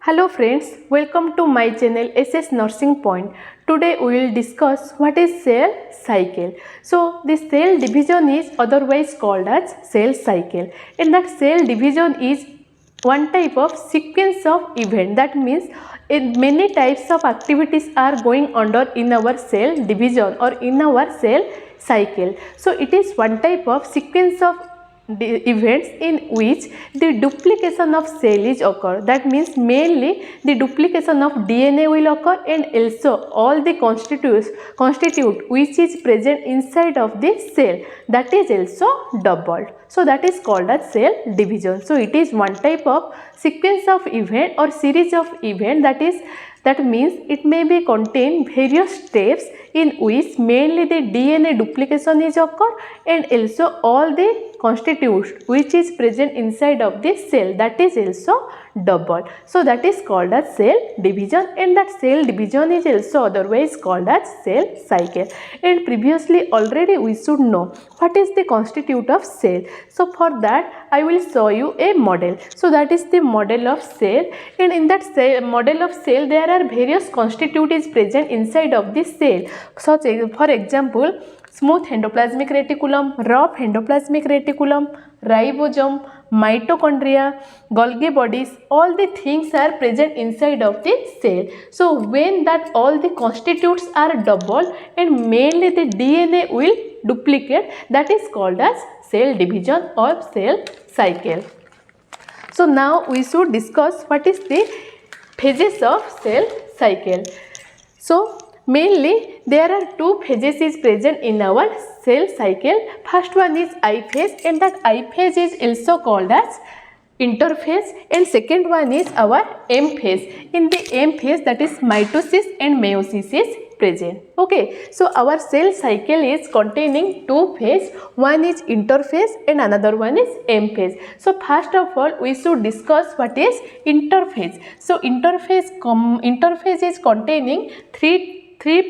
Hello friends, welcome to my channel SS Nursing Point. Today we will discuss what is cell cycle. So the cell division is otherwise called as cell cycle, and that cell division is one type of sequence of event. That means many types of activities are going under in our cell division or in our cell cycle. So it is one type of sequence of events in which the duplication of cell is occur. That means mainly the duplication of DNA will occur, and also all the constitute which is present inside of the cell, that is also doubled. So that is called as cell division. So it is one type of sequence of event or series of event, that means it may be contain various steps in which mainly the DNA duplication is occur, and also all the constitutes which is present inside of the cell, that is also doubled. So that is called as cell division, and that cell division is also otherwise called as cell cycle. And previously already we should know what is the constitute of cell. So for that I will show you a model. So that is the model of cell, and in that model of cell there are various constituents present inside of the cell. Such for example, smooth endoplasmic reticulum, rough endoplasmic reticulum, ribosome, mitochondria, Golgi bodies, all the things are present inside of the cell. So when that all the constituents are doubled and mainly the DNA will duplicate, that is called as cell division or cell cycle. So now we should discuss what is the phases of cell cycle. So mainly there are two phases is present in our cell cycle. First one is I phase, and that I phase is also called as interphase, and second one is our M phase. In the M phase, that is mitosis and meiosis is present. Okay, so our cell cycle is containing two phase, one is interphase and another one is M phase. So first of all we should discuss what is interphase. So interphase is containing three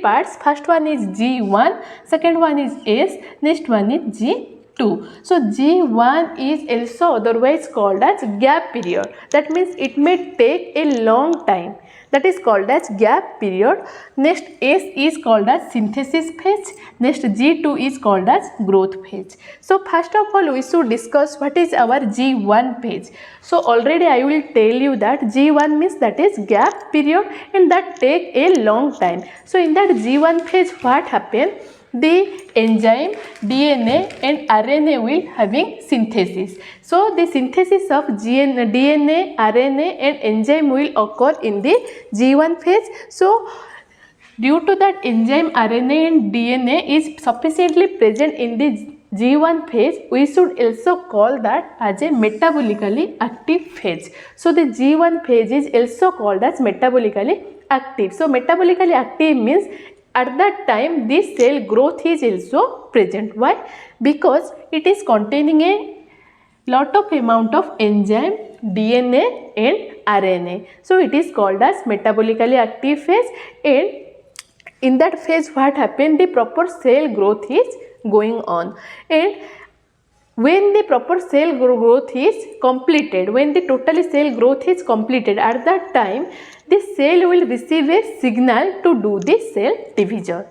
parts. First one is G1, second one is S, next one is G2. So G1 is also otherwise called as gap period. That means it may take a long time. That is called as gap period. Next S is called as synthesis phase. Next G2 is called as growth phase. So first of all we should discuss what is our G1 phase. So already I will tell you that G1 means that is gap period, and that take a long time. So in that G1 phase what happen? The enzyme, DNA and RNA will having synthesis. So the synthesis of DNA, RNA and enzyme will occur in the G1 phase. So due to that enzyme, RNA and DNA is sufficiently present in the G1 phase, we should also call that as a metabolically active phase. So the G1 phase is also called as metabolically active. So metabolically active means at that time this cell growth is also present. Why? Because it is containing a lot of amount of enzyme, DNA and RNA. So it is called as metabolically active phase, and in that phase what happened? The proper cell growth is going on, and when the proper cell growth is completed, when the total cell growth is completed, at that time the cell will receive a signal to do the cell division.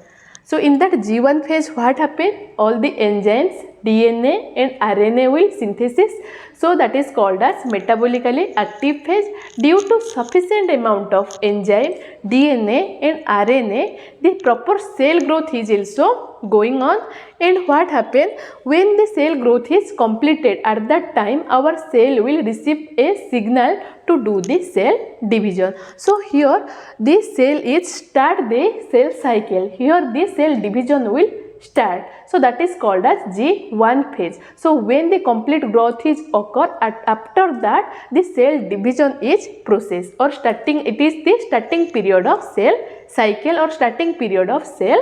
So in that G1 phase what happened? All the enzymes, DNA and RNA will synthesis. So that is called as metabolically active phase. Due to sufficient amount of enzyme, DNA and RNA, the proper cell growth is also going on. And what happens? When the cell growth is completed, at that time our cell will receive a signal to do the cell division. So here this cell is start the cell cycle. Here this cell division will start. So that is called as G1 phase. So when the complete growth is occur, after that the cell division is process or starting. It is the starting period of cell cycle or starting period of cell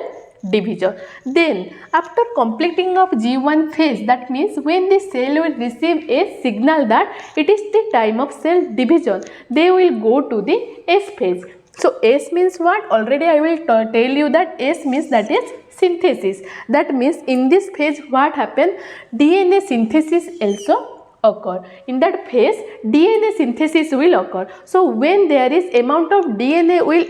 division. Then after completing of G1 phase, that means when the cell will receive a signal that it is the time of cell division, they will go to the S phase. So S means what? Already I will tell you that S means that is synthesis. That means in this phase what happen? DNA synthesis also occur. In that phase, DNA synthesis will occur. So when there is amount of DNA will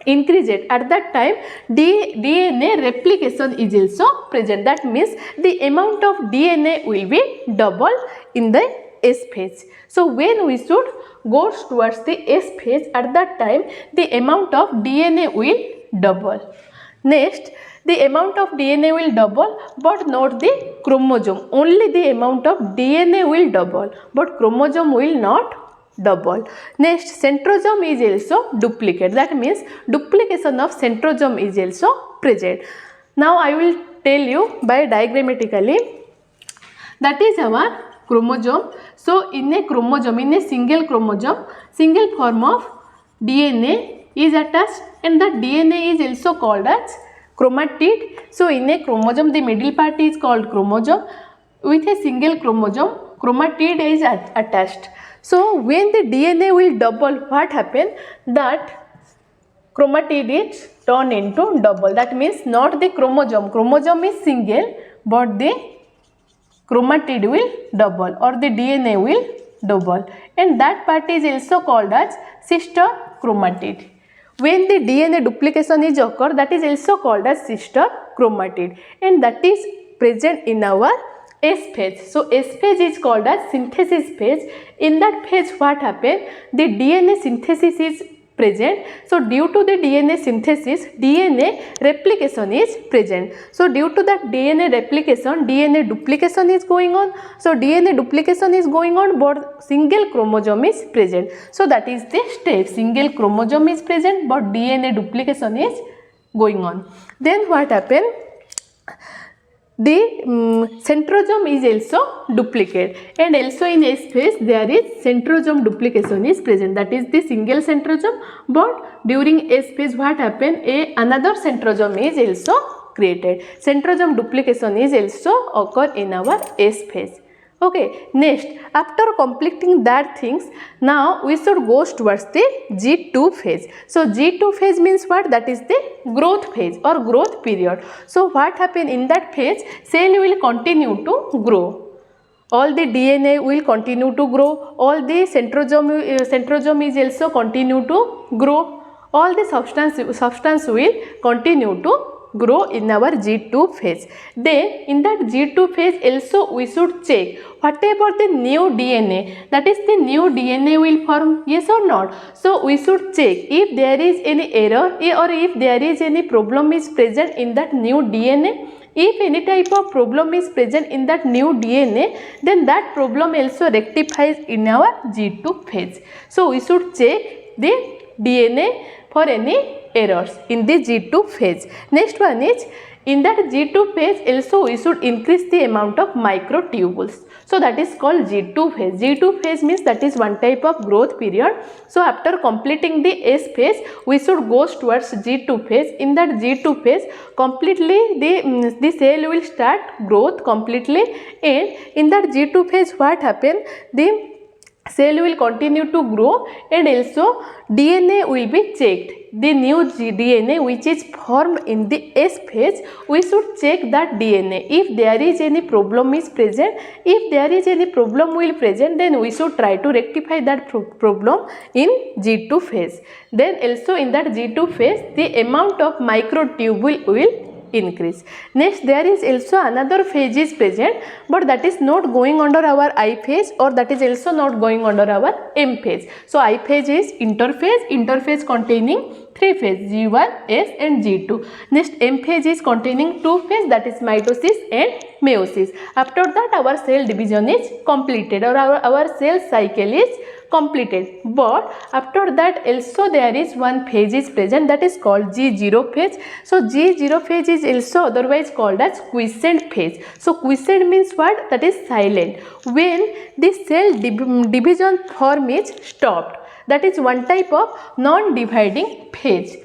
increase it, at that time DNA replication is also present. That means the amount of DNA will be double in the S phase. So when we should go towards the S phase, at that time the amount of DNA will double. Next, the amount of DNA will double, but not the chromosome. Only the amount of DNA will double, but chromosome will not double. Next, centrosome is also duplicate. That means duplication of centrosome is also present. Now I will tell you by diagrammatically. That is our chromosome. So in a chromosome, in a single chromosome, single form of DNA is attached, and the DNA is also called as chromatid. So in a chromosome, the middle part is called chromosome. With a single chromosome, chromatid is attached. So when the DNA will double, what happen? That chromatid is turned into double. That means not the chromosome. Chromosome is single, but the chromatid will double, or the DNA will double, and that part is also called as sister chromatid. When the DNA duplication is occur, that is also called as sister chromatid, and that is present in our S phase. So S phase is called as synthesis phase. In that phase, what happen? The DNA synthesis is present. So due to the DNA synthesis, DNA replication is present. So due to that DNA replication, DNA duplication is going on. So DNA duplication is going on, but single chromosome is present. So that is the step. Single chromosome is present, but DNA duplication is going on. Then what happen? The centrosome is also duplicate, and also in S phase there is centrosome duplication is present. That is the single centrosome, but during S phase what happen? Another centrosome is also created. Centrosome duplication is also occur in our S phase. Okay, next, after completing that things, now we should go towards the G2 phase. So G2 phase means what? That is the growth phase or growth period. So what happen in that phase? Cell will continue to grow. All the DNA will continue to grow. All the centrosome is also continue to grow. All the substance will continue to grow in our G2 phase. Then in that G2 phase also we should check whatever the new DNA, that is the new DNA will form, yes or not. So we should check if there is any error or if there is any problem is present in that new DNA. If any type of problem is present in that new DNA, then that problem also rectifies in our G2 phase. So we should check the DNA for any errors in the G2 phase. Next one is, in that G2 phase also we should increase the amount of microtubules. So that is called G2 phase. G2 phase means that is one type of growth period. So after completing the S phase, we should go towards G2 phase. In that G2 phase, completely the cell will start growth completely, and in that G2 phase what happen? The cell will continue to grow, and also DNA will be checked. The new DNA which is formed in the S phase, we should check that DNA. If there is any problem is present, if there is any problem will present, then we should try to rectify that problem in G2 phase. Then also in that G2 phase, the amount of microtubule will increase. Next, there is also another phase is present, but that is not going under our I phase, or that is also not going under our M phase. So I phase is interphase. Interphase containing three phases, G1, S and G2. Next, M phase is containing two phases, that is mitosis and meiosis. After that our cell division is completed, or our cell cycle is completed. But after that also there is one phase is present, that is called G0 phase. So G0 phase is also otherwise called as quiescent phase. So quiescent means what? That is silent. When the cell division form is stopped, that is one type of non-dividing phase.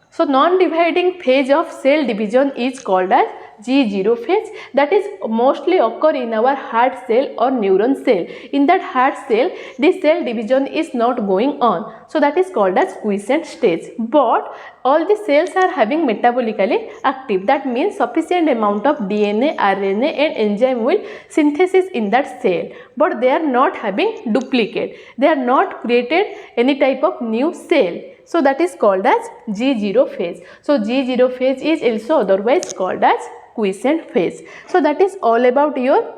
So non-dividing phase of cell division is called as G0 phase, that is mostly occur in our heart cell or neuron cell. In that heart cell, the cell division is not going on, so that is called as quiescent stage. But all the cells are having metabolically active, that means sufficient amount of DNA, RNA and enzyme will synthesis in that cell, but they are not having duplicate, they are not created any type of new cell. So that is called as G0 phase. So G0 phase is also otherwise called as quiescent phase. So that is all about your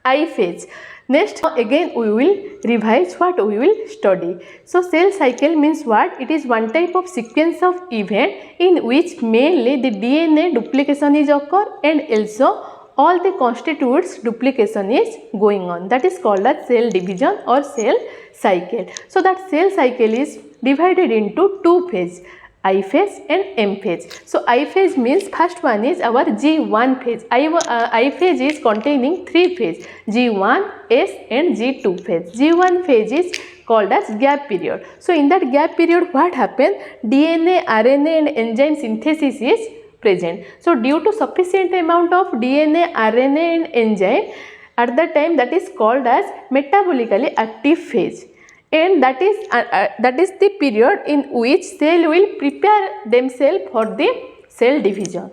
I phase. Next again we will revise what we will study. So cell cycle means what? It is one type of sequence of event in which mainly the DNA duplication is occur and also all the constituents duplication is going on. That is called as cell division or cell cycle. So that cell cycle is divided into two phases, I phase and M phase. So I phase means first one is our G1 phase. I phase is containing three phases, G1, S and G2 phase. G1 phase is called as gap period. So in that gap period what happens? DNA, RNA and enzyme synthesis is present. So due to sufficient amount of DNA, RNA and enzyme at the time, that is called as metabolically active phase, and that is the period in which cell will prepare themselves for the cell division.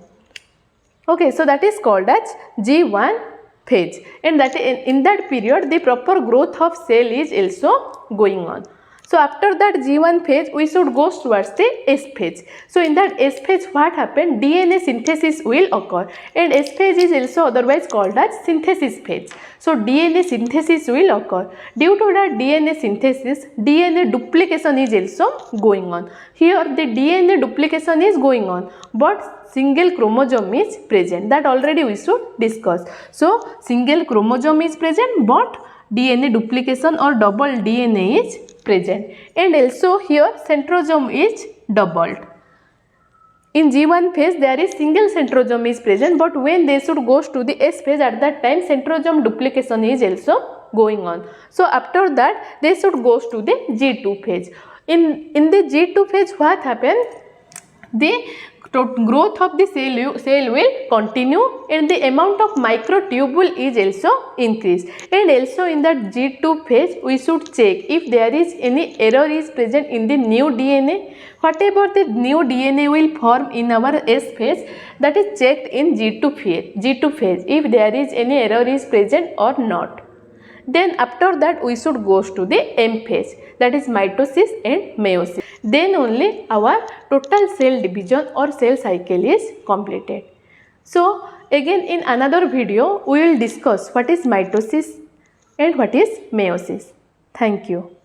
Okay, so that is called as G1 phase, and that in that period the proper growth of cell is also going on. So after that G1 phase we should go towards the S phase. So in that S phase what happened? DNA synthesis will occur, and S phase is also otherwise called as synthesis phase. So DNA synthesis will occur. Due to that DNA synthesis, DNA duplication is also going on. Here the DNA duplication is going on, but single chromosome is present. That already we should discuss. So single chromosome is present, but DNA duplication or double DNA is present, and also here centrosome is doubled. In G1 phase there is single centrosome is present, but when they should goes to the S phase, at that time centrosome duplication is also going on. So after that they should goes to the G2 phase. In the G2 phase what happens? The growth of the cell will continue, and the amount of microtubule is also increased. And also in that G2 phase we should check if there is any error is present in the new DNA. Whatever the new DNA will form in our S phase, that is checked in G2 phase if there is any error is present or not. Then after that we should go to the M phase, that is mitosis and meiosis. Then only our total cell division or cell cycle is completed. So again in another video we will discuss what is mitosis and what is meiosis. Thank you.